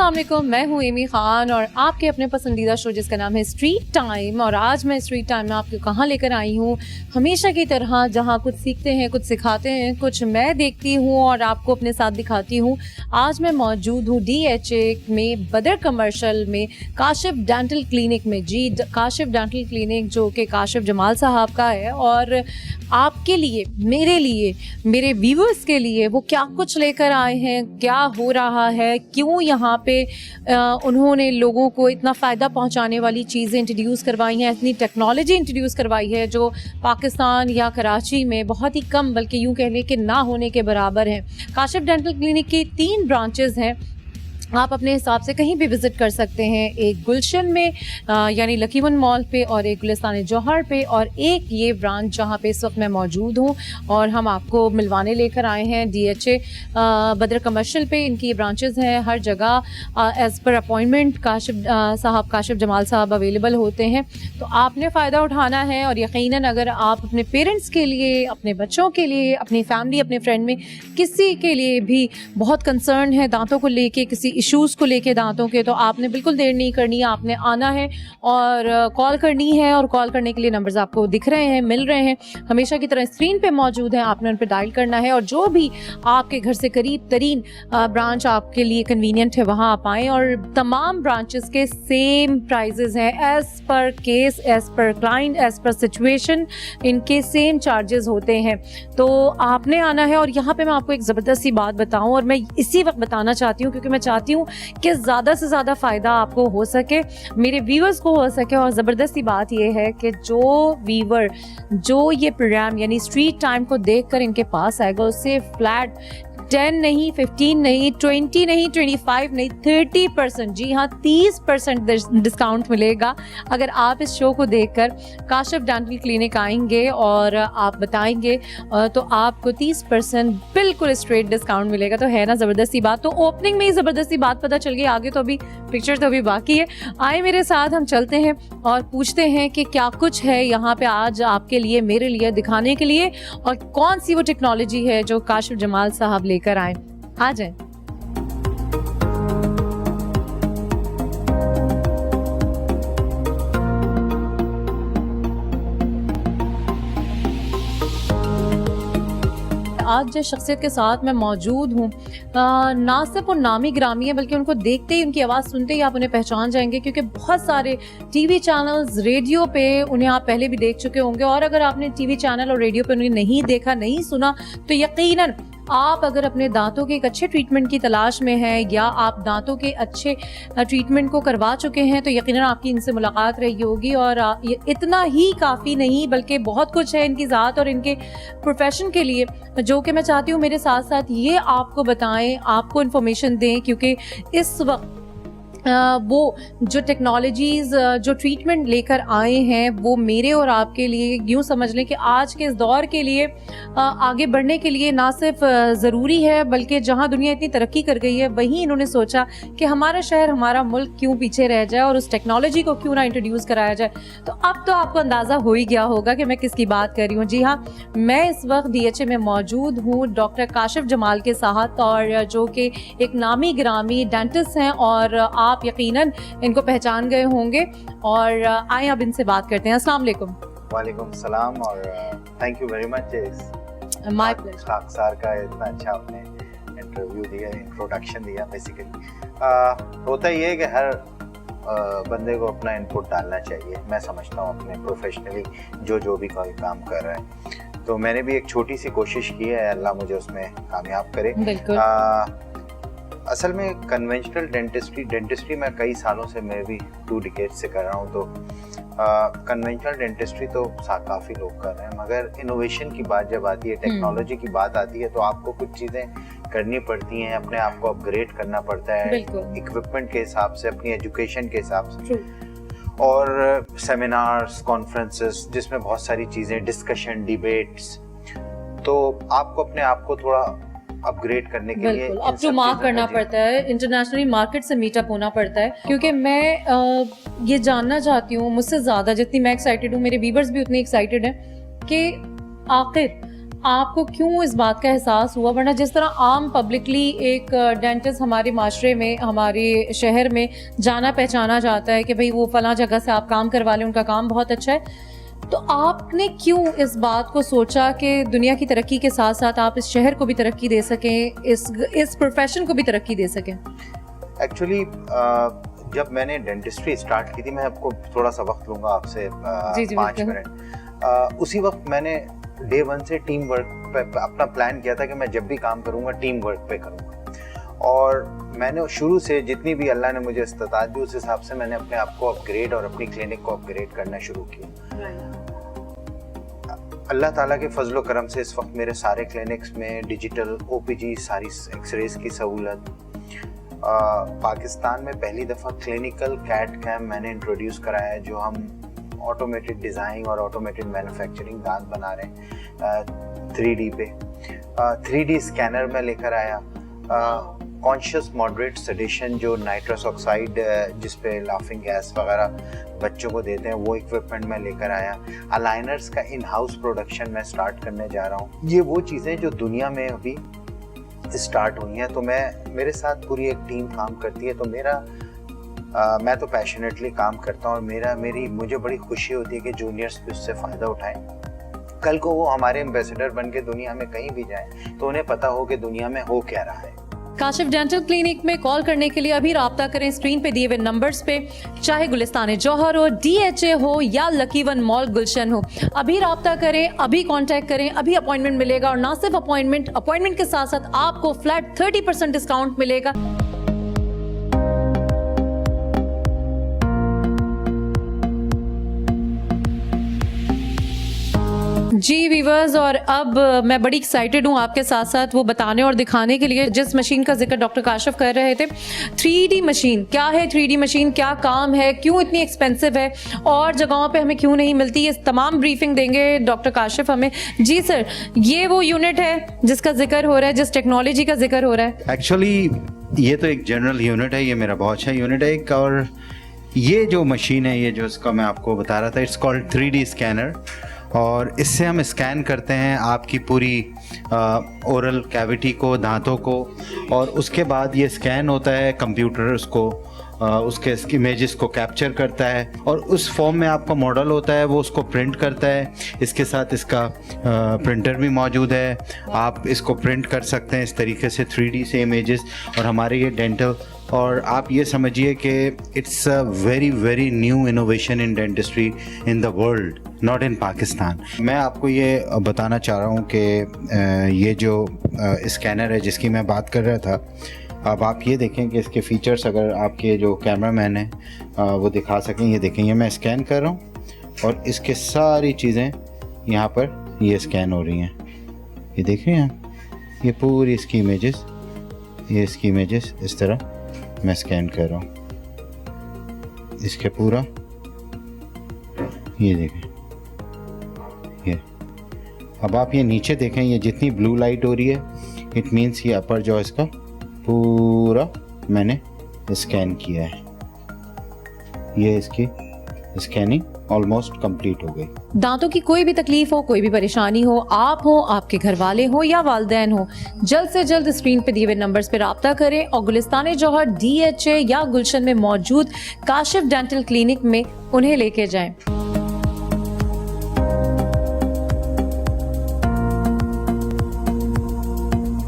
अस्सलाम वालेकुम, मैं हूँ एमी खान और आपके अपने पसंदीदा शो जिसका नाम है स्ट्रीट टाइम। और आज मैं स्ट्रीट टाइम में आपको कहाँ लेकर आई हूँ, हमेशा की तरह जहाँ कुछ सीखते हैं, कुछ सिखाते हैं, कुछ मैं देखती हूँ और आपको अपने साथ दिखाती हूँ। आज मैं मौजूद हूँ DHA में बदर कमर्शियल में काशिफ डेंटल क्लिनिक में। जी, काशिफ डेंटल क्लिनिक जो कि काशिफ जमाल साहब का है और आपके लिए, मेरे लिए, मेरे व्यूअर्स के लिए वो क्या कुछ लेकर आए हैं, क्या हो रहा है, क्यों यहाँ पे उन्होंने लोगों को इतना फ़ायदा पहुँचाने वाली चीज़ें इंट्रोड्यूस करवाई हैं, इतनी टेक्नोलॉजी इंट्रोड्यूस करवाई है जो पाकिस्तान या कराची में बहुत ही कम, बल्कि यूँ कह लें कि ना होने के बराबर हैं। काशिफ डेंटल क्लिनिक की 3 ब्रांचेस हैं, आप अपने हिसाब से कहीं भी विज़िट कर सकते हैं। एक गुलशन में यानी लकी वन मॉल पे, और एक गुलिस्तान जौहर पे, और एक ये ब्रांच जहाँ पे इस वक्त मैं मौजूद हूँ और हम आपको मिलवाने लेकर आए हैं DHA बदर कमर्शियल पे। इनकी ये ब्रांचेस हैं हर जगह, as per appointment Kashif Jamal साहब अवेलेबल होते हैं। तो आपने फ़ायदा उठाना है और यकीनन अगर आप अपने पेरेंट्स के लिए, अपने बच्चों के लिए, अपनी फैमिली, अपने फ्रेंड में किसी के लिए भी बहुत कंसर्न है दांतों को लेके, किसी इश्यूज़ को लेके दांतों के, तो आपने बिल्कुल देर नहीं करनी है। आपने आना है और कॉल करनी है, और कॉल करने के लिए नंबर्स आपको दिख रहे हैं, मिल रहे हैं, हमेशा की तरह स्क्रीन पे मौजूद हैं। आपने उन पर डायल करना है और जो भी आपके घर से करीब तरीन ब्रांच आपके लिए कन्वीनियंट है वहाँ आप आएँ। और तमाम ब्रांचेस के सेम प्राइजेज़ हैं, as per case, as per client, as per situation, इनके सेम चार्जेस होते हैं। तो आपने आना है। और यहाँ पे मैं आपको एक ज़बरदस्त सी बात बताऊँ, और मैं इसी वक्त बताना चाहती हूँ क्योंकि मैं चाहती हूँ कि ज़्यादा से ज़्यादा फ़ायदा आपको हो सके, मेरे व्यूअर्स को हो सके। और ज़बरदस्ती बात यह है कि जो व्यूअर जो ये प्रोग्राम यानी स्ट्रीट टाइम को देखकर इनके पास आएगा, उससे फ्लैट 10 नहीं, 15 नहीं, 20 नहीं, 25 नहीं, 30%, जी हाँ 30% डिस्काउंट मिलेगा अगर आप इस शो को देखकर काशिफ डेंटल क्लिनिक आएंगे और आप बताएंगे, तो आपको 30% बिल्कुल स्ट्रेट डिस्काउंट मिलेगा। तो है ना ज़बरदस्ती बात। तो ओपनिंग में ही ज़बरदस्ती बात पता चल गई, आगे तो अभी पिक्चर तो अभी बाकी है। आए मेरे साथ, हम चलते हैं और पूछते हैं कि क्या कुछ है यहाँ पे आज आपके लिए, मेरे लिए दिखाने के लिए, और कौन सी वो टेक्नोलॉजी है जो काशिफ जमाल साहब लेकर आए। आ जाएं। आज जिस शख्सियत के साथ मैं मौजूद हूँ, ना सिर्फ वो नामी ग्रामी है, बल्कि उनको देखते ही, उनकी आवाज़ सुनते ही आप उन्हें पहचान जाएंगे, क्योंकि बहुत सारे टीवी चैनल्स, रेडियो पे उन्हें आप पहले भी देख चुके होंगे। और अगर आपने टीवी चैनल और रेडियो पे उन्हें नहीं देखा, नहीं सुना, तो यकीनन आप अगर अपने दांतों के एक अच्छे ट्रीटमेंट की तलाश में हैं, या आप दांतों के अच्छे ट्रीटमेंट को करवा चुके हैं, तो यकीनन आपकी इनसे मुलाकात रही होगी। और इतना ही काफ़ी नहीं, बल्कि बहुत कुछ है इनकी ज़ात और इनके प्रोफेशन के लिए, जो कि मैं चाहती हूँ मेरे साथ साथ ये आपको बताएं, आपको इन्फॉर्मेशन दें, क्योंकि इस वक्त वो जो टेक्नोलॉजीज़, जो ट्रीटमेंट लेकर आए हैं, वो मेरे और आपके लिए, यूँ समझ लें कि आज के इस दौर के लिए, आगे बढ़ने के लिए ना सिर्फ ज़रूरी है, बल्कि जहाँ दुनिया इतनी तरक्की कर गई है, वहीं इन्होंने सोचा कि हमारा शहर, हमारा मुल्क क्यों पीछे रह जाए और उस टेक्नोलॉजी को क्यों ना इंट्रोड्यूस कराया जाए। तो अब तो आपको अंदाज़ा हो ही गया होगा कि मैं किसकी बात कर रही हूँ। जी हाँ, मैं इस वक्त DHA में मौजूद हूँ डॉक्टर काशिफ जमाल के साथ, और जो कि एक नामी ग्रामी डेंटिस्ट हैं, और आप यकीनन इनको पहचान गए होंगे। और आए अब इनसे बात करते हैं। अस्सलाम वालेकुम। वालेकुम सलाम, और thank you very much my pleasure. खाकसार का इतना अच्छा आपने इंटरव्यू दिया, इंट्रोडक्शन दिया। बेसिकली होता ही है कि हर बंदे को अपना इनपुट डालना चाहिए। मैं समझता हूँ अपने प्रोफेशनली जो भी कोई काम कर रहा है, तो मैंने भी एक छोटी सी कोशिश की है, अल्लाह मुझे उसमें कामयाब करे। बिल्कुल। असल में कन्वेंशनल डेंटिस्ट्री मैं कई सालों से, मैं भी 2 डिकेड से कर रहा हूँ, तो कन्वेंशनल डेंटिस्ट्री तो काफ़ी लोग कर रहे हैं, मगर इनोवेशन की बात जब आती है, टेक्नोलॉजी की बात आती है, तो आपको कुछ चीज़ें करनी पड़ती हैं, अपने आप को अपग्रेड करना पड़ता है इक्विपमेंट के हिसाब से, अपनी एजुकेशन के हिसाब से, और सेमिनार्स, कॉन्फ्रेंसेस, जिसमें बहुत सारी चीज़ें, डिस्कशन, डिबेट्स, तो आपको अपने आप को थोड़ा अपग्रेड करने के लिए अप टू मार्क करना पड़ता है, इंटरनेशनली मार्केट से मीटअप होना पड़ता है। क्योंकि मैं ये जानना चाहती हूँ, मुझसे ज़्यादा जितनी मैं एक्साइटेड हूँ, मेरे व्यूअर्स भी उतने एक्साइटेड हैं कि आखिर आपको क्यों इस बात का एहसास हुआ, वरना जिस तरह आम पब्लिकली एक डेंटिस्ट हमारे माशरे में, हमारे शहर में जाना पहचाना जाता है कि भाई वो फला जगह से आप काम करवा लें, उनका काम बहुत अच्छा है, तो आपने क्यों इस बात को सोचा कि दुनिया की तरक्की के साथ साथ आप इस शहर को भी तरक्की दे सकें, इस प्रोफेशन को भी तरक्की दे सकें? एक्चुअली जब मैंने डेंटिस्ट्री स्टार्ट की थी, मैं आपको थोड़ा सा वक्त लूंगा आपसे, 5 मिनट। उसी वक्त मैंने डे 1 से टीम वर्क पे अपना प्लान किया था कि मैं जब भी काम करूंगा टीम वर्क पे करूंगा, और मैंने शुरू से जितनी भी अल्लाह ने मुझे इस्तादात दी उस हिसाब से मैंने अपने आप को अपग्रेड और अपनी क्लिनिक को अपग्रेड करना शुरू किया। अल्लाह ताला के फजलो करम से इस वक्त मेरे सारे क्लिनिक्स में डिजिटल ओपीजी, सारी एक्सरेज की सहूलत, पाकिस्तान में पहली दफ़ा क्लिनिकल कैट कैम मैंने इंट्रोड्यूस कराया है, जो हम ऑटोमेटेड डिज़ाइन और ऑटोमेटेड मैन्युफैक्चरिंग दांत बना रहे हैं 3D पे। 3D स्कैनर में लेकर आया, कॉन्शियस मॉडरेट सेडेशन जो नाइट्रस ऑक्साइड जिस पे लाफिंग गैस वगैरह बच्चों को देते हैं, वो इक्विपमेंट में लेकर आया। अलाइनर्स का इन हाउस प्रोडक्शन मैं स्टार्ट करने जा रहा हूँ। ये वो चीज़ें जो दुनिया में अभी स्टार्ट हुई हैं, तो मेरे साथ पूरी एक टीम काम करती है, तो मैं तो पैशनेटली काम करता हूँ, और मुझे बड़ी खुशी होती है कि जूनियर्स भी उससे फ़ायदा उठाएं। कल को वो हमारे एम्बेसडर बन के दुनिया में कहीं भी जाएं तो उन्हें पता हो कि दुनिया में हो क्या रहा है। काशिफ डेंटल क्लिनिक में कॉल करने के लिए अभी राब्ता करें स्क्रीन पे दिए हुए नंबर्स पे, चाहे गुलिस्तान जौहर हो, DHA हो या लकी वन मॉल गुलशन हो। अभी राब्ता करें, अभी कांटेक्ट करें, अभी अपॉइंटमेंट मिलेगा, और ना सिर्फ अपॉइंटमेंट के साथ साथ आपको फ्लैट 30% डिस्काउंट मिलेगा। जी वीवर्स, और अब मैं बड़ी एक्साइटेड हूँ आपके साथ साथ वो बताने और दिखाने के लिए जिस मशीन का जिक्र डॉक्टर काशिफ कर रहे थे। 3D मशीन क्या है, 3D मशीन क्या काम है, क्यों इतनी एक्सपेंसिव है और जगहों पे हमें क्यों नहीं मिलती, ये तमाम ब्रीफिंग देंगे डॉक्टर काशिफ हमें। जी सर, ये वो यूनिट है जिसका जिक्र हो रहा है, जिस टेक्नोलॉजी का जिक्र हो रहा है? एक्चुअली ये तो एक जनरल यूनिट है, ये मेरा बहुत अच्छा यूनिट है एक, और ये जो मशीन है, ये जो इसका मैं आपको बता रहा था, इट्स कॉल्ड 3D स्कैनर, और इससे हम स्कैन करते हैं आपकी पूरी ओरल कैविटी को, दांतों को, और उसके बाद ये स्कैन होता है, कंप्यूटर उसको उसके इमेजेस को कैप्चर करता है, और उस फॉर्म में आपका मॉडल होता है, वो उसको प्रिंट करता है। इसके साथ इसका प्रिंटर भी मौजूद है, आप इसको प्रिंट कर सकते हैं इस तरीके से 3D से इमेजेस, और हमारे ये डेंटल, और आप ये समझिए कि it's a very very new innovation in dentistry in the world, not in Pakistan. मैं आपको ये बताना चाह रहा हूँ कि ये जो स्कैनर है जिसकी मैं बात कर रहा था, अब आप ये देखें कि इसके फीचर्स अगर आपके जो कैमरामैन हैं वो दिखा सकें। ये देखें, ये मैं स्कैन कर रहा हूँ और इसके सारी चीज़ें यहाँ पर ये स्कैन हो रही हैं। ये देख रहे हैं, ये पूरी इसकी इमेजेस, ये इसकी इमेजेस इस तरह मैं स्कैन कर रहा हूँ, इसके पूरा ये देखें। ये अब आप ये नीचे देखें, ये जितनी ब्लू लाइट हो रही है, इट मीन्स ये अपर जॉ इसका पूरा मैंने स्कैन किया है। ये इसकी स्कैनिंग ऑलमोस्ट कंप्लीट हो गई। दांतों की कोई भी तकलीफ हो, कोई भी परेशानी हो, आप हो, आपके घर वाले हो या वालिदैन हो, जल्द से जल्द स्क्रीन पे दिए हुए नंबर्स पे राब्ता करें और गुलिस्तान जौहर, DHA या गुलशन में मौजूद काशिफ डेंटल क्लिनिक में उन्हें लेके जाएं।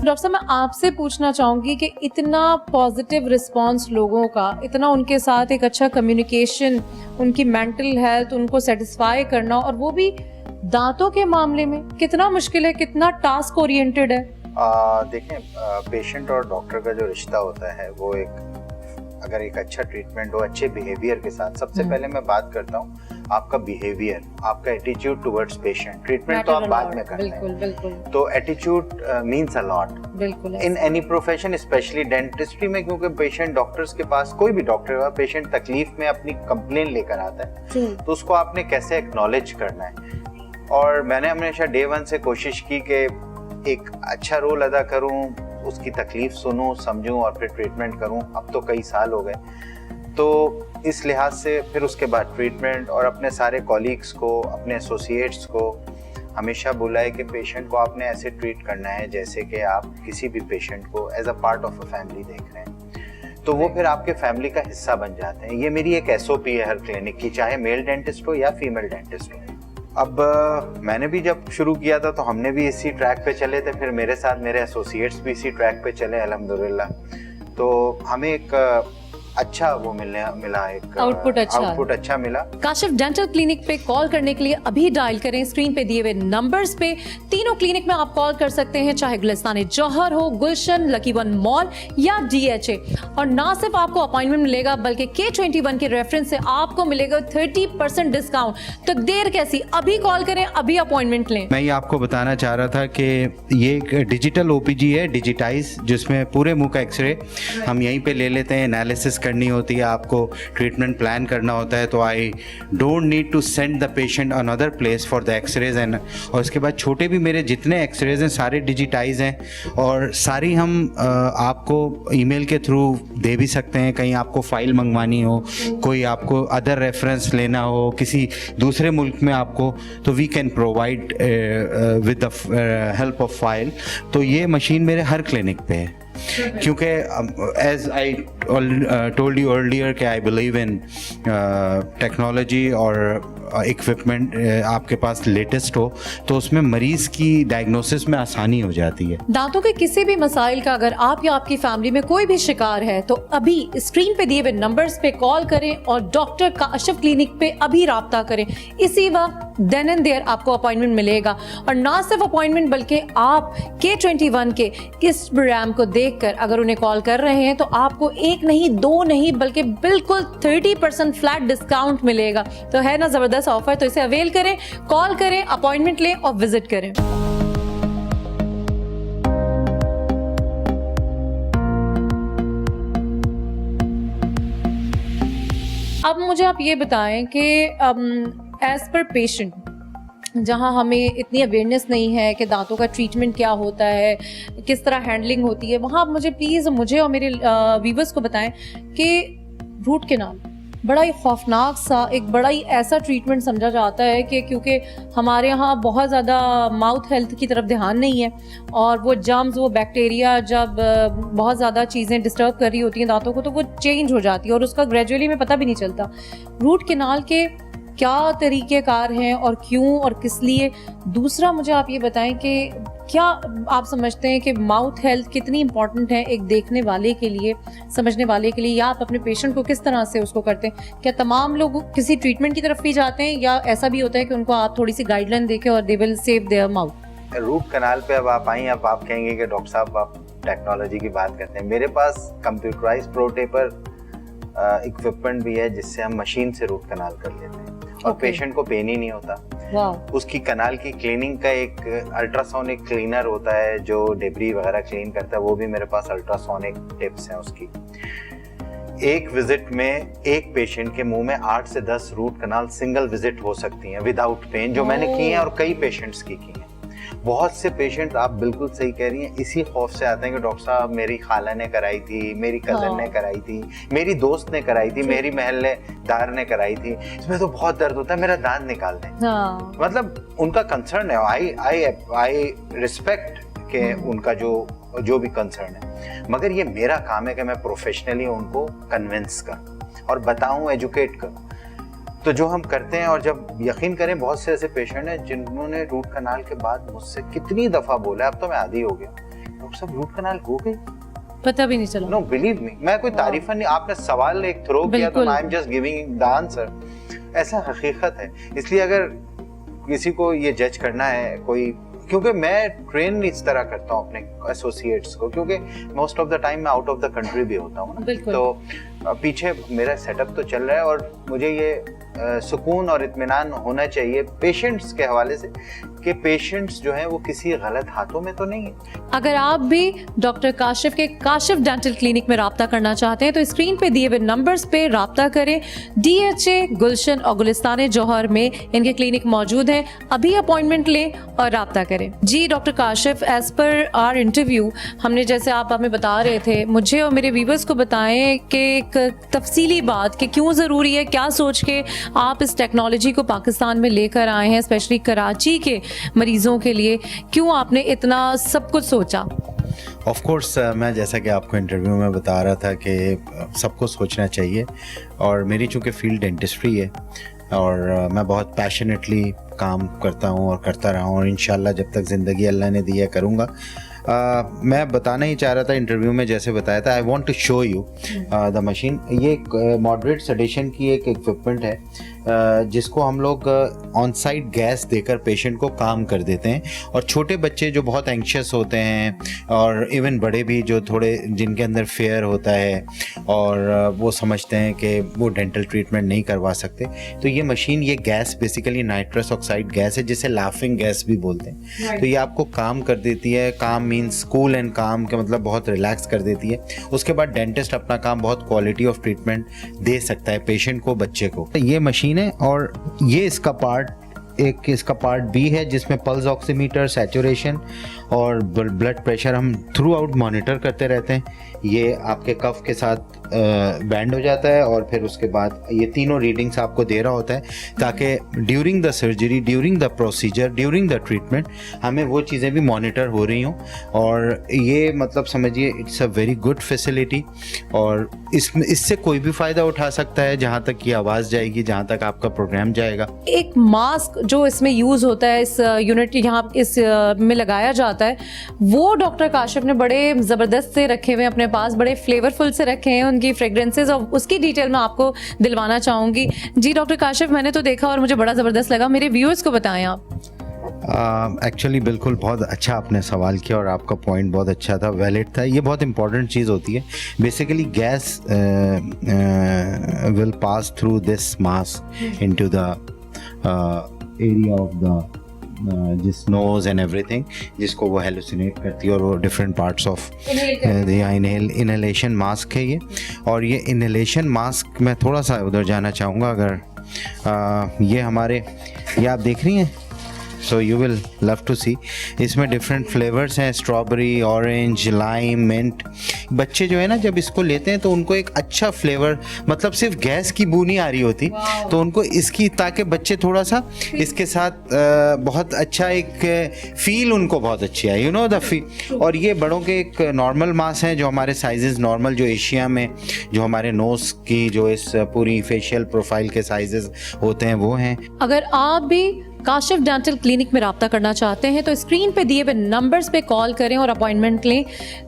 डॉक्टर साहब, मैं आपसे पूछना चाहूँगी कि इतना पॉजिटिव रिस्पांस लोगों का, इतना उनके साथ एक अच्छा कम्युनिकेशन, उनकी मेंटल हेल्थ, उनको सेटिस्फाई करना, और वो भी दांतों के मामले में, कितना मुश्किल है, कितना टास्क ओरिएंटेड है? देखें, पेशेंट और डॉक्टर का जो रिश्ता होता है वो अगर एक अच्छा ट्रीटमेंट हो, अच्छे बिहेवियर के साथ, सबसे पहले मैं बात करता हूँ आपका बिहेवियर, आपका एटीट्यूड टुवर्ड्स पेशेंट। ट्रीटमेंट तो आप बाद में करते हैं, बिल्कुल। तो एटीट्यूड मींस अ लॉट बिल्कुल in any profession, specially dentistry में, क्योंकि पेशेंट डॉक्टर्स के पास, कोई भी डॉक्टर का पेशेंट तकलीफ में अपनी कंप्लेन लेकर आता है, तो उसको आपने कैसे एक्नॉलेज करना है। और मैंने हमेशा डे 1 से कोशिश की कि एक अच्छा रोल अदा करूं, उसकी तकलीफ सुनूं, समझूं और फिर ट्रीटमेंट करूं। अब तो कई साल हो गए, तो इस लिहाज से फिर उसके बाद ट्रीटमेंट, और अपने सारे कॉलीग्स को, अपने एसोसिएट्स को हमेशा बोला है कि पेशेंट को आपने ऐसे ट्रीट करना है जैसे कि आप किसी भी पेशेंट को as a part of a family देख रहे हैं, तो वो फिर आपके फैमिली का हिस्सा बन जाते हैं। ये मेरी एक SOP है हर क्लिनिक की, चाहे मेल डेंटिस्ट हो या फीमेल डेंटिस्ट हो। अब मैंने भी जब शुरू किया था तो हमने भी इसी ट्रैक पे चले थे, फिर मेरे साथ मेरे एसोसिएट्स भी इसी ट्रैक पे चले अल्हम्दुलिल्लाह। तो हमें एक अच्छा वो मिला एक आउटपुट अच्छा मिला। काशिफ डेंटल क्लिनिक पे कॉल करने के लिए अभी डायल करें स्क्रीन पे दिए हुए नंबर्स पे। तीनों क्लिनिक में आप कॉल कर सकते हैं, चाहे गुलिस्तान जौहर हो, गुलशन, लकी वन मॉल या DHA। और ना सिर्फ आपको अपॉइंटमेंट मिलेगा बल्कि K21 के रेफरेंस से आपको मिलेगा 30% डिस्काउंट। तो देर कैसी, अभी कॉल करें, अभी अपॉइंटमेंट लें। मैं ये आपको बताना चाह रहा था कि ये एक डिजिटल OPG है, डिजिटाइज, जिसमें पूरे मुंह का एक्सरे हम यहीं पे ले लेते हैं। एनालिसिस करनी होती है, आपको ट्रीटमेंट प्लान करना होता है, तो I don't need to send the patient another place for the x-rays. And और उसके बाद छोटे भी मेरे जितने एक्सरेज हैं सारे डिजिटाइज हैं और सारी हम आपको ईमेल के थ्रू दे भी सकते हैं। कहीं आपको फाइल मंगवानी हो, कोई आपको अदर रेफरेंस लेना हो किसी दूसरे मुल्क में आपको, तो we can provide with the help of file. तो ये मशीन मेरे हर क्लिनिक पे है, क्योंकि as I told you earlier कि आई बिलीव इन टेक्नोलॉजी और इक्विपमेंट आपके पास लेटेस्ट हो तो उसमें मरीज़ की डायग्नोसिस में आसानी हो जाती है। दांतों के किसी भी मसाइल का अगर आप या आपकी फैमिली में कोई भी शिकार है तो अभी स्क्रीन पे दिए हुए नंबर्स पे कॉल करें और डॉक्टर काशिफ क्लिनिक पे अभी राब्ता करें। इसी वक्त देन एंड देयर आपको अपॉइंटमेंट मिलेगा। और ना सिर्फ अपॉइंटमेंट बल्कि आप K21 के इस प्रोग्राम को देखकर अगर उन्हें कॉल कर रहे हैं तो आपको एक नहीं, दो नहीं, बल्कि बिल्कुल 30% फ्लैट डिस्काउंट मिलेगा। तो है ना जबरदस्त ऑफर, तो इसे अवेल करें, कॉल करें, अपॉइंटमेंट लें और विजिट करें। अब मुझे आप ये बताएं कि एज पर पेशेंट, जहाँ हमें इतनी अवेयरनेस नहीं है कि दांतों का ट्रीटमेंट क्या होता है, किस तरह हैंडलिंग होती है, वहाँ आप मुझे और मेरे व्यूअर्स को बताएं कि रूट कैनाल बड़ा ही खौफनाक सा, एक बड़ा ही ऐसा ट्रीटमेंट समझा जाता है कि क्योंकि हमारे यहाँ बहुत ज़्यादा माउथ हेल्थ की तरफ ध्यान नहीं है और वो जर्म्स, वो बैक्टीरिया जब बहुत ज़्यादा चीज़ें डिस्टर्ब कर रही होती हैं दांतों को तो वो चेंज हो जाती है और उसका ग्रेजुअली में पता भी नहीं चलता। रूट कैनाल के क्या तरीक़ेकार हैं और क्यों और किस लिए? दूसरा मुझे आप ये बताएं कि क्या आप समझते हैं कि माउथ हेल्थ कितनी इंपॉर्टेंट है एक देखने वाले के लिए, समझने वाले के लिए, या आप अपने पेशेंट को किस तरह से उसको करते हैं? क्या तमाम लोग किसी ट्रीटमेंट की तरफ भी जाते हैं या ऐसा भी होता है कि उनको आप थोड़ी सी गाइडलाइन देके और they will save their mouth? Root canal पे अब आप आई, अब आप कहेंगे कि डॉक्टर साहब आप टेक्नोलॉजी की बात करते हैं। मेरे पास कंप्यूटराइज प्रोटेपर इक्विपमेंट भी है जिससे हम मशीन से रूट कनाल कर लेते हैं और पेशेंट को पेन ही नहीं होता। उसकी कनाल की क्लीनिंग का एक अल्ट्रासोनिक क्लीनर होता है जो डेब्री वगैरह क्लीन करता है, वो भी मेरे पास अल्ट्रासोनिक टिप्स हैं उसकी। एक विजिट में एक पेशेंट के मुंह में 8 से 10 रूट कनाल सिंगल विजिट हो सकती हैं विदाउट पेन, जो मैंने की हैं और कई पेशेंट्स की हैं। बहुत से पेशेंट, आप बिल्कुल सही कह रही हैं, इसी खौफ से आते हैं कि डॉक्टर साहब मेरी खाला ने कराई थी, मेरी कजन ने कराई थी, मेरी दोस्त ने कराई थी, मेरी महल्लेदार ने कराई थी, इसमें तो बहुत दर्द होता है, मेरा दांत निकाल दें। मतलब उनका कंसर्न है, आई रिस्पेक्ट के उनका जो भी कंसर्न है, मगर ये मेरा काम है कि मैं प्रोफेशनली उनको कन्विंस कर और बताऊं, एजुकेट कर। तो जो हम करते हैं, और जब यकीन करें बहुत से ऐसे पेशेंट हैं जिन्होंने रूट कनाल के बाद मुझसे कितनी दफा बोला, अब तो मैं आदी हो गया, डॉक्टर साहब रूट कनाल हो गई, पता भी नहीं चला। नो बिलीव मी, मैं कोई तारीफ नहीं, आपने सवाल एक थ्रो किया तो I am just giving the answer. ऐसा हकीकत है। इसलिए अगर किसी को ये जज करना है कोई, क्योंकि मैं ट्रेन इस तरह करता हूँ अपने एसोसिएट्स को, क्योंकि मोस्ट ऑफ द टाइम मैं आउट ऑफ द कंट्री भी होता हूँ ना, तो पीछे मेरा सेटअप तो चल रहा है और मुझे ये सुकून और इत्मीनान होना चाहिए पेशेंट्स के हवाले से कि पेशेंट्स जो हैं वो किसी गलत हाथों में तो नहीं है। अगर आप भी डॉक्टर काशिफ के काशिफ डेंटल क्लिनिक में राब्ता करना चाहते हैं तो स्क्रीन पे दिए हुए नंबर्स पे राब्ता करें। DHA, गुलशन और गुलिस्तान जौहर में इनके क्लिनिक मौजूद हैं। अभी अपॉइंटमेंट लें और राब्ता करें। जी doctor Kashif, as per our interview हमने, जैसे आप हमें बता रहे थे, मुझे और मेरे व्यूअर्स को बताएं कि एक तफसीली बात कि क्यों ज़रूरी है, क्या सोच के आप इस टेक्नोलॉजी को पाकिस्तान में लेकर आए हैं, स्पेशली कराची के मरीज़ों के लिए, क्यों आपने इतना सब कुछ सोचा? ऑफ कोर्स मैं जैसा कि आपको इंटरव्यू में बता रहा था कि सबको सोचना चाहिए, और मेरी चूँकि फील्ड डेंटिस्ट्री है और मैं बहुत पैशनेटली काम करता हूँ और करता रहा हूँ, और इंशाल्लाह जब तक ज़िंदगी अल्लाह ने दी है करूँगा। मैं बताना ही चाह रहा था इंटरव्यू में, जैसे बताया था, I want to show you the machine. ये एक मॉडरेट सेडेशन की एक इक्विपमेंट है जिसको हम लोग ऑन साइट गैस देकर पेशेंट को काम कर देते हैं। और छोटे बच्चे जो बहुत एंक्शस होते हैं, और इवन बड़े भी जो थोड़े जिनके अंदर फेयर होता है और वो समझते हैं कि वो डेंटल ट्रीटमेंट नहीं करवा सकते, तो ये मशीन, ये gas basically nitrous oxide gas है जिसे लाफिंग गैस भी बोलते हैं। तो ये आपको काम कर देती है। काम मीन्स कूल एंड काम के मतलब बहुत रिलैक्स कर देती है। उसके बाद डेंटिस्ट अपना काम बहुत क्वालिटी ऑफ ट्रीटमेंट दे सकता है पेशेंट को, बच्चे को। ये मशीन है, और ये इसका पार्ट बी है जिसमें पल्स ऑक्सीमीटर, सैचुरेशन और ब्लड प्रेशर हम थ्रू आउट मॉनिटर करते रहते हैं। ये आपके कफ के साथ बैंड हो जाता है, और फिर उसके बाद ये तीनों रीडिंग्स आपको दे रहा होता है ताकि during the surgery, during the procedure, during the treatment हमें वो चीज़ें भी मॉनिटर हो रही हों। और ये मतलब समझिए it's a very good facility, और इससे कोई भी फ़ायदा उठा सकता है जहाँ तक ये आवाज़ जाएगी, जहाँ तक आपका प्रोग्राम जाएगा। एक मास्क जो इसमें यूज़ होता है, इस यूनिट यहाँ इस में लगाया जाता है, वो डॉक्टर काशिफ ने बड़े ज़बरदस्त से रखे हुए हैं अपने पास, बड़े फ्लेवरफुल से रखे हैं उनकी फ्रेग्रेंसेस, और उसकी डिटेल मैं आपको दिलवाना चाहूँगी। जी डॉक्टर काशिफ, मैंने तो देखा और मुझे बड़ा ज़बरदस्त लगा, मेरे व्यूअर्स को बताएं आप। एक्चुअली बिल्कुल बहुत अच्छा आपने सवाल किया, और आपका पॉइंट बहुत अच्छा था, वैलिड था। ये बहुत इंपॉर्टेंट चीज़ होती है। Basically gas will pass through this mask into the area of the जिस नोज एंड एवरीथिंग, जिसको वो हेलुसिनेट करती है, और वो different parts of inhalation mask है ये। और ये इनहेलेशन मास्क, मैं थोड़ा सा उधर जाना चाहूँगा, अगर ये आप देख रही हैं, so you will love to see. इसमें डिफरेंट फ्लेवर्स हैं, स्ट्रॉबेरी, ऑरेंज, लाइम, मिंट। बच्चे जो है ना, जब इसको लेते हैं तो उनको एक अच्छा फ्लेवर, मतलब सिर्फ गैस की बू नहीं आ रही होती, तो उनको इसकी, ताकि बच्चे थोड़ा सा इसके साथ बहुत अच्छा एक फील उनको बहुत अच्छी है, यू नो द फील। और ये बड़ों के एक नॉर्मल मास हैं, जो हमारे साइजेस नॉर्मल, जो एशिया में जो हमारे नोज की जो इस पूरी फेशियल प्रोफाइल के साइजेस होते हैं वो हैं। अगर आप भी काशिफ डेंटल क्लिनिक में रब्ता करना चाहते हैं तो स्क्रीन पे दिए हुए नंबर्स पे कॉल करें और अपॉइंटमेंट लें।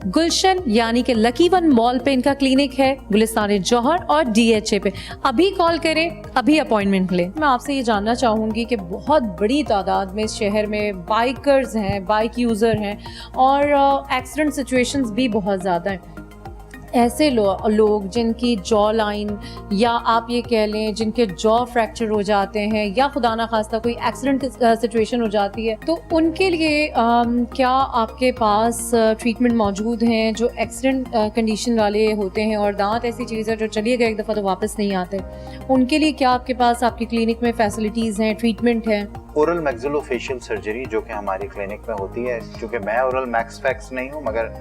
गुलशन यानी कि लकी वन मॉल पे इनका क्लिनिक है, गुलिस्तान जौहर और DHA पे। अभी कॉल करें, अभी अपॉइंटमेंट लें। मैं आपसे ये जानना चाहूँगी कि बहुत बड़ी तादाद में इस शहर में बाइकर्स हैं, बाइक यूज़र हैं, और एक्सीडेंट सिचुएशंस भी बहुत ज़्यादा हैं। ऐसे लोग जिनकी जॉ लाइन, या आप ये कह लें जिनके जॉ फ्रैक्चर हो जाते हैं, या खुदा ना खास्ता कोई एक्सीडेंट सिचुएशन हो जाती है, तो उनके लिए क्या आपके पास ट्रीटमेंट मौजूद हैं जो एक्सीडेंट कंडीशन वाले होते हैं, और दांत ऐसी चीज़ है जो चलिए गए एक दफ़ा तो वापस नहीं आते, उनके लिए क्या आपके पास आपकी क्लिनिक में फैसिलिटीज़ हैं, ट्रीटमेंट है? ओरल मैक्सिलोफेशियल सर्जरी जो कि हमारी क्लिनिक में होती है, क्योंकि मैं ओरल मैक्स फैक्स नहीं हूँ, मगर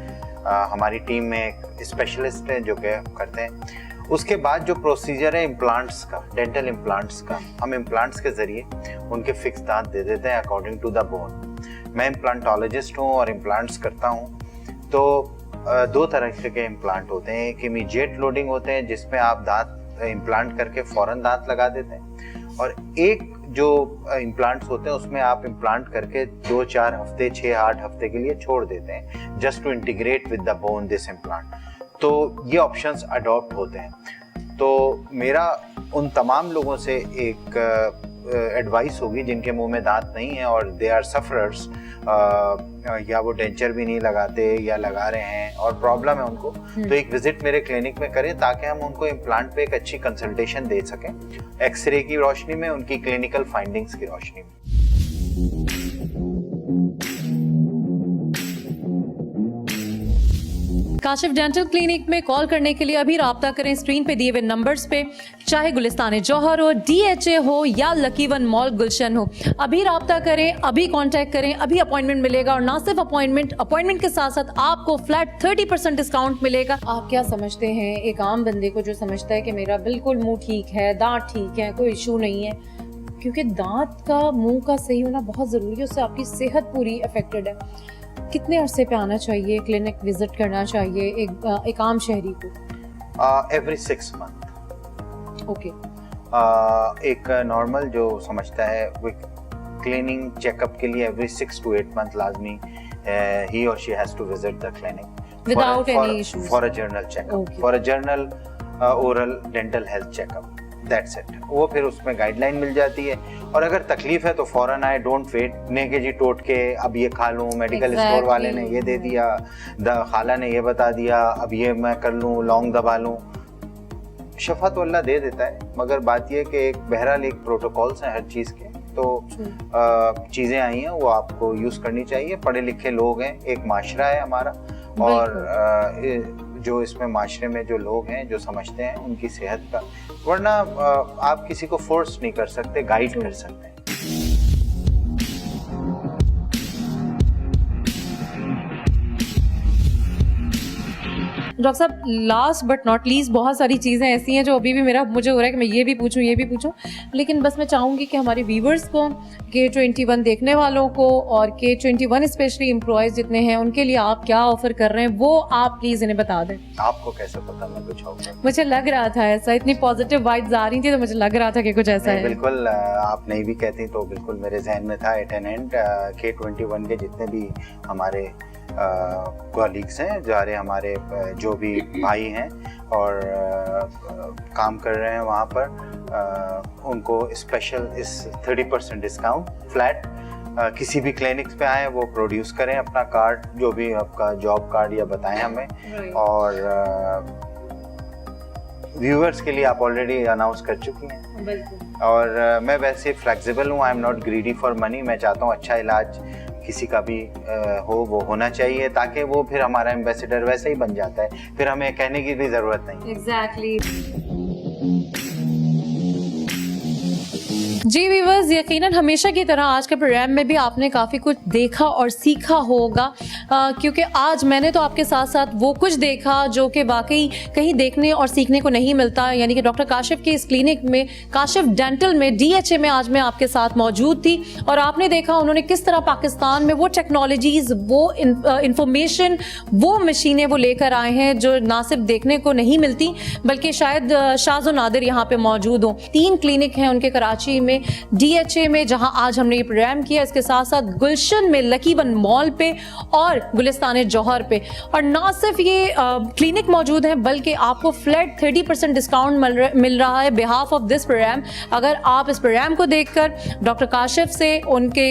हमारी टीम में एक स्पेशलिस्ट है जो कि करते हैं। उसके बाद जो प्रोसीजर है इम्प्लांट्स का, डेंटल इम्प्लांट्स का, हम इम्प्लांट्स के ज़रिए उनके फिक्स दांत दे देते हैं अकॉर्डिंग टू द बोन। मैं इम्प्लांटोलॉजिस्ट हूँ और इम्प्लांट्स करता हूँ। तो दो तरह के इम्प्लांट होते हैं। एक इमीडिएट लोडिंग होते हैं जिसमें आप दांत इम्प्लांट करके फ़ौरन दांत लगा देते हैं, और एक जो इम्प्लांट्स होते हैं उसमें आप इम्प्लांट करके 2-4 हफ्ते, 6-8 हफ्ते के लिए छोड़ देते हैं, just to integrate with the bone this implant. तो ये ऑप्शंस अडॉप्ट होते हैं। तो मेरा उन तमाम लोगों से एक एडवाइस होगी जिनके मुंह में दांत नहीं है और दे आर सफरर्स, या वो डेंचर भी नहीं लगाते या लगा रहे हैं और प्रॉब्लम है उनको, तो एक विजिट मेरे क्लिनिक में करें ताकि हम उनको इम्प्लांट पे एक अच्छी कंसल्टेशन दे सकें, एक्सरे की रोशनी में, उनकी क्लिनिकल फाइंडिंग्स की रोशनी में। काशिफ डेंटल क्लिनिक में कॉल करने के लिए अभी राब्ता करें स्क्रीन पे दिए हुए नंबर्स पे, चाहे गुलिस्तान जौहर हो, DHA हो या लकी वन मॉल गुलशन हो। अभी राब्ता करें, अभी कांटेक्ट करें, अभी अपॉइंटमेंट मिलेगा। और ना सिर्फ अपॉइंटमेंट के साथ साथ आपको फ्लैट 30% डिस्काउंट मिलेगा। आप क्या समझते हैं एक आम बंदे को जो समझता है कि मेरा बिल्कुल मुंह ठीक है, दांत ठीक है, कोई इशू नहीं है, क्योंकि दांत का मुंह का सही होना बहुत ज़रूरी है, उससे आपकी सेहत पूरी अफेक्टेड है। कितने अरसे पे आना चाहिए, क्लिनिक विजिट करना चाहिए एक आम शहरी को? Every 6 month. ओके। एक नॉर्मल जो समझता है वो क्लीनिंग चेकअप के लिए एवरी 6 to 8 मंथ लाजमी he or she has to visit the clinic Without any issues? for a general checkup, Okay. for a general oral dental health checkup. That's it. वो फिर उसमें गाइडलाइन मिल जाती है। और अगर तकलीफ है तो फौरन आए, डोंट वेट ने के जी टोट के अब ये खा लूँ, मेडिकल स्टोर वाले ने ये दे दिया, खाला ने ये बता दिया, अब ये मैं कर लूँ, लौंग दबा लूँ। शफा तो अल्लाह दे देता है, मगर बात ये कि एक बहरहाल एक प्रोटोकॉल्स हैं हर चीज़ के, तो चीज़ें आई हैं वो आपको यूज़ करनी चाहिए। पढ़े लिखे लोग हैं, एक माशरा है हमारा, और जो इसमें माशरे में जो लोग हैं जो समझते हैं उनकी सेहत का, वरना आप किसी को फोर्स नहीं कर सकते, गाइड कर सकते हैं। डॉक्टर साहब, लास्ट बट नॉट लीस्ट बहुत सारी चीज़ें ऐसी हैं जो अभी भी मुझे हो रहा है कि मैं ये भी पूछूं, लेकिन बस मैं चाहूँगी कि हमारे व्यूवर्स को, K21 देखने वालों को और K21 स्पेशली एम्प्लॉयज़ जितने हैं उनके लिए आप क्या ऑफर कर रहे हैं वो आप प्लीज़ इन्हें बता दें। आपको कैसे पता मैं कुछ ऑफर? मुझे लग रहा था ऐसा, इतनी पॉजिटिव वाइब्स आ रही थी तो मुझे लग रहा था कि कुछ ऐसा है। बिल्कुल, आप नहीं भी कहती तो बिल्कुल मेरे जहन में था। एट एन एंड K21 के जितने भी हमारे कॉलीग्स हैं, हमारे जो भी भाई हैं और काम कर रहे हैं वहाँ पर, उनको स्पेशल इस 30% डिस्काउंट फ्लैट, किसी भी क्लिनिक्स पे आए वो प्रोड्यूस करें अपना कार्ड, जो भी आपका जॉब कार्ड या बताएं हमें। और व्यूअर्स के लिए आप ऑलरेडी अनाउंस कर चुकी हैं। और मैं वैसे फ्लेक्सिबल हूँ, I am not greedy for money. मैं चाहता हूँ अच्छा इलाज किसी का भी हो, वो होना चाहिए, ताकि वो फिर हमारा एम्बेसडर वैसे ही बन जाता है, फिर हमें कहने की भी ज़रूरत नहीं। एग्जैक्टली। जी व्यूअर्स, यकीनन हमेशा की तरह आज के प्रोग्राम में भी आपने काफ़ी कुछ देखा और सीखा होगा, क्योंकि आज मैंने तो आपके साथ साथ वो कुछ देखा जो कि वाकई कहीं देखने और सीखने को नहीं मिलता। यानी कि डॉक्टर काशिफ के इस क्लिनिक में, काशिफ डेंटल में, DHA में आज मैं आपके साथ मौजूद थी और आपने देखा उन्होंने किस तरह पाकिस्तान में वो टेक्नोलॉजीज़, वो इंफॉर्मेशन, वो मशीनें वो लेकर आए हैं जो ना सिर्फ देखने को नहीं मिलती बल्कि शायद शाज़ो नादिर यहाँ पे मौजूद हों। 3 क्लिनिक हैं उनके कराची में, DHA में जहां आज हमने ये प्रोग्राम किया, इसके साथ साथ गुलशन में, लकी वन मॉल पे और गुलिस्तान जौहर पे। और ना सिर्फ ये क्लिनिक मौजूद हैं बल्कि आपको फ्लैट 30% डिस्काउंट मिल रहा है बिहाफ ऑफ दिस प्रोग्राम। अगर आप इस प्रोग्राम को देखकर डॉक्टर काशिफ से उनके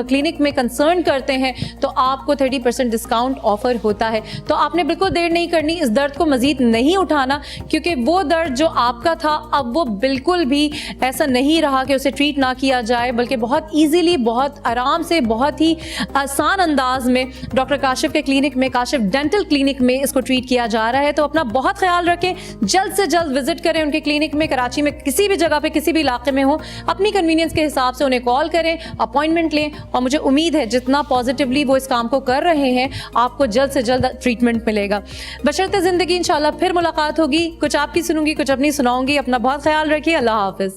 क्लिनिक में कंसर्न करते हैं तो आपको 30% डिस्काउंट ऑफर होता है। तो आपने बिल्कुल देर नहीं करनी, इस दर्द को मजीद नहीं उठाना, क्योंकि वो दर्द जो आपका था अब वो बिल्कुल भी ऐसा नहीं रहा कि उसे ट्रीट ना किया जाए, बल्कि बहुत इजीली, बहुत आराम से, बहुत ही आसान अंदाज में डॉक्टर काशिफ के क्लिनिक में, काशिफ डेंटल क्लिनिक में इसको ट्रीट किया जा रहा है। तो अपना बहुत ख्याल रखें, जल्द से जल्द विजिट करें उनके क्लिनिक में। कराची में किसी भी जगह पे, किसी भी इलाके में हो, अपनी कन्वीनियंस के हिसाब से उन्हें कॉल करें, अपॉइंटमेंट लें, और मुझे उम्मीद है जितना पॉजिटिवली वो इस काम को कर रहे हैं आपको जल्द से जल्द ट्रीटमेंट मिलेगा। बशर्ते ज़िंदगी इंशाल्लाह फिर मुलाकात होगी, कुछ आपकी सुनूंगी, कुछ अपनी सुनाऊंगी। अपना बहुत ख्याल रखिए। अल्लाह हाफिज़।